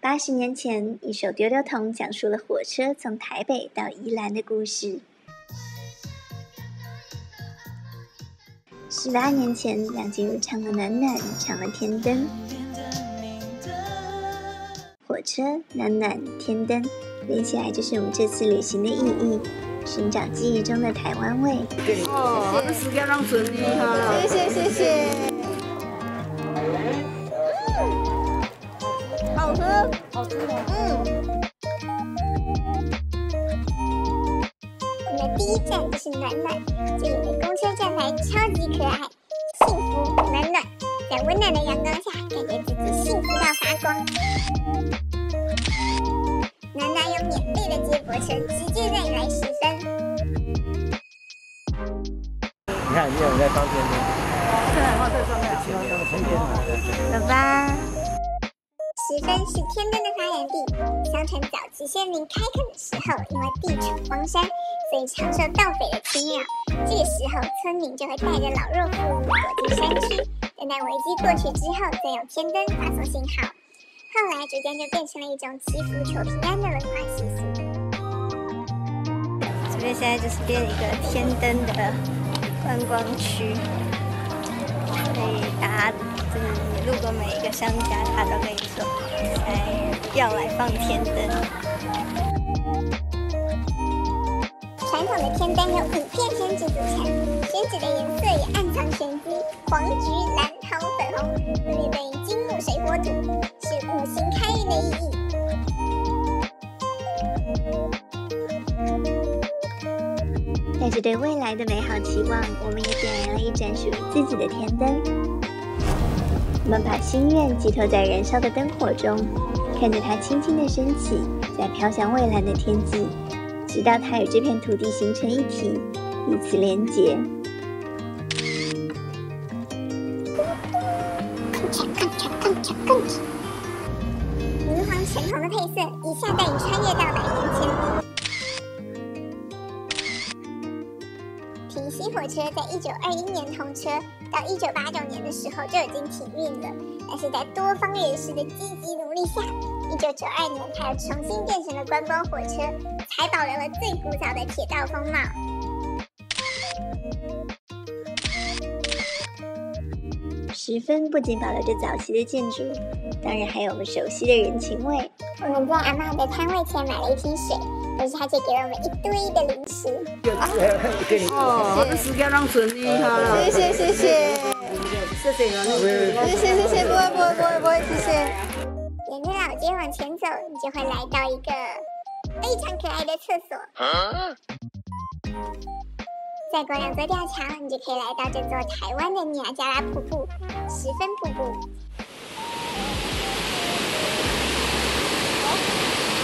80年前，一首《丢丢童》讲述了火车从台北到宜兰的故事。18年前，梁静茹唱了《暖暖》，唱了《天灯》。火车、暖暖、天灯，连起来就是我们这次旅行的意义。寻找记忆中的台湾味。哦，这时间让顺利哈。谢谢谢谢。好吃，好吃的。我们的第一站就是暖暖，这里的公车站牌超级可爱，幸福暖暖，在温暖的阳光下，感觉自己幸福到发光。暖暖有免费的接驳车，直接带你来10分。你看，你有人在放天灯。走吧。10分是天灯的发源地。相传早期先民开垦的时候，因为地处荒山，所以常受盗匪的侵扰。这个时候，村民就会带着老弱妇孺躲进山区，等待危机过去之后，再用天灯发送信号。后来逐渐就变成了一种祈福求平安的文化习俗。这边现在就是变一个天灯的观光区，所以大家你路过每一个商家，他都跟你说，要来放天灯。传统的天灯由5片宣纸组成，宣纸的颜色也暗藏玄机，黄、橘、蓝、红、粉红，分别对应金木水火土，是5行开运的意义。带着对未来的美好期望，我们也点燃了一盏属于自己的天灯。我们把心愿寄托在燃烧的灯火中，看着它轻轻地升起，在飘向蔚蓝的天际，直到它与这片土地形成一体，彼此连结。明黄橙红的配色，一下带你穿越到100年前。平溪火车在1921年通车，到1989年的时候就已经停运了。但是在多方人士的积极努力下，1992年它又重新变成了观光火车，才保留了最古早的铁道风貌。10分不仅保留着早期的建筑，当然还有我们熟悉的人情味。我们在阿嬷的摊位前买了一瓶水，但是她却给了我们一堆的零食。哦，这时间让顺利哈。谢谢谢谢。谢谢啊，谢谢谢谢，不会，谢谢。沿着老街往前走，你就会来到一个非常可爱的厕所。再过2座吊桥，你就可以来到这座台湾的尼亚加拉瀑布——10分瀑布。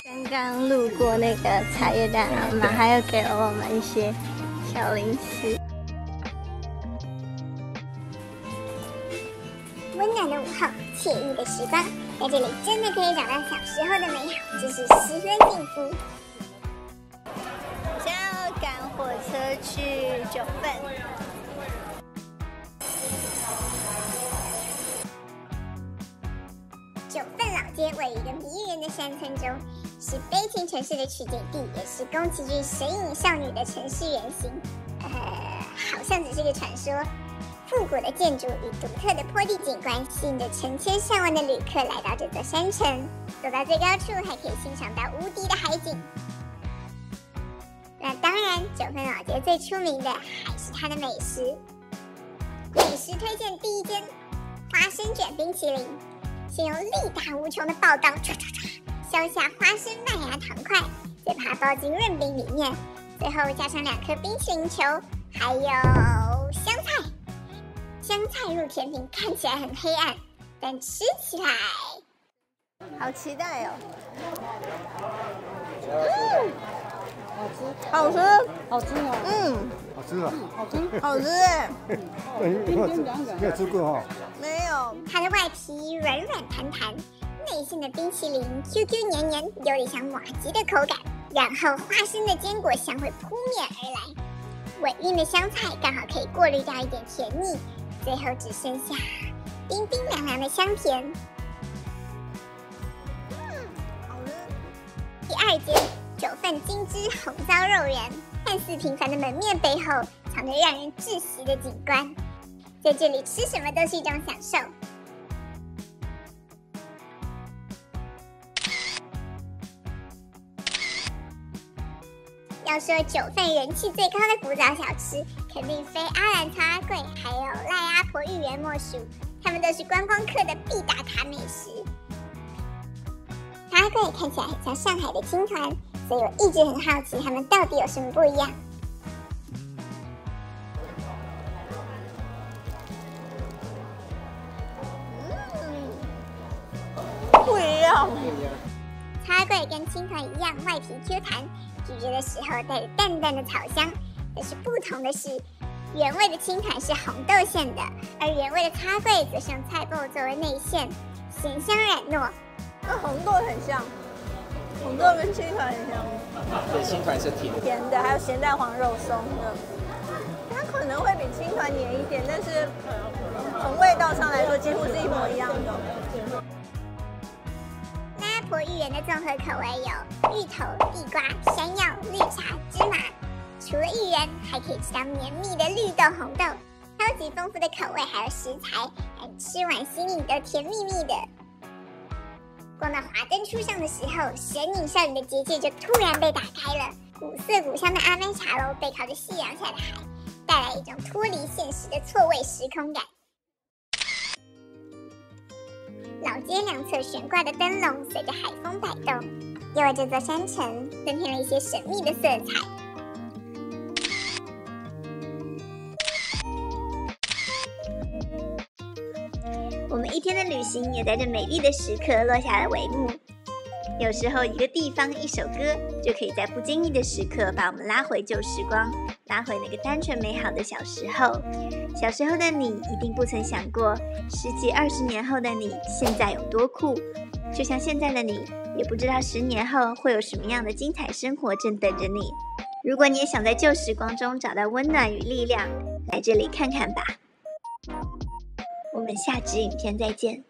刚刚路过那个茶叶蛋，阿妈还有给了我们一些小零食。温暖的午后，惬意的时光，在这里真的可以找到小时候的美好，这是10分幸福。现在要赶火车去9份。9份老街位于一个迷人的山村中，是悲情城市的取景地，也是宫崎骏《神隐少女》的城市原型。好像只是个传说。复古的建筑与独特的坡地景观，吸引着成千上万的旅客来到这座山城。走到最高处，还可以欣赏到无敌的海景。那当然，9份老街最出名的还是它的美食。美食推荐第1间，花生卷冰淇淋。先用力大无穷的爆刀唰唰唰削下花生麦芽糖块，再把它包进润饼里面，最后加上2颗冰淇淋球，还有香菜。香菜入甜品看起来很黑暗，但吃起来好期待哦！好吃，好吃啊！好吃啊！好吃哎！你有吃过哈？没有。它的外皮软软弹弹，内馅的冰淇淋 QQ 黏黏，有点像马吉的口感。然后花生的坚果香味扑面而来，尾韵的香菜刚好可以过滤掉一点甜腻。最后只剩下冰冰凉凉的香甜。二间9份精致红糟肉圆，看似平凡的门面背后，藏着让人窒息的景观。在这里吃什么都是一种享受。要说9份人气最高的古早小吃，肯定非阿兰超阿贵还有赖阿婆芋圆莫属，他们都是观光客的必打卡美食。超阿贵看起来很像上海的青团，所以我一直很好奇他们到底有什么不一样。不一样。超阿贵跟青团一样，外皮 Q 弹，咀嚼的时候带着淡淡的草香。但是不同的是，原味的青团是红豆馅的，而原味的超阿贵则是用菜脯作为内馅，咸香软糯。跟红豆很像，红豆跟青团很像。对，青团是甜甜的，还有咸蛋黄肉松的，它可能会比青团黏一点，但是从味道上来说几乎是一模一样的。赖阿婆芋圆的综合口味有芋头、地瓜、山药、绿茶、芝麻。除了芋圆，还可以吃到绵密的绿豆、红豆，超级丰富的口味还有食材，让你吃完心里都甜蜜蜜的。逛到华灯初上的时候，神隐少女的结界就突然被打开了。古色古香的阿曼茶楼背靠着夕阳下的海，带来一种脱离现实的错位时空感。老街两侧悬挂的灯笼随着海风摆动，又为这座山城增添了一些神秘的色彩。我们一天的旅行也在这美丽的时刻落下了帷幕。有时候一个地方一首歌，就可以在不经意的时刻把我们拉回旧时光，拉回那个单纯美好的小时候。小时候的你一定不曾想过，10几20年后的你现在有多酷，就像现在的你也不知道10年后会有什么样的精彩生活正等着你。如果你也想在旧时光中找到温暖与力量，来这里看看吧。我们下支影片再见。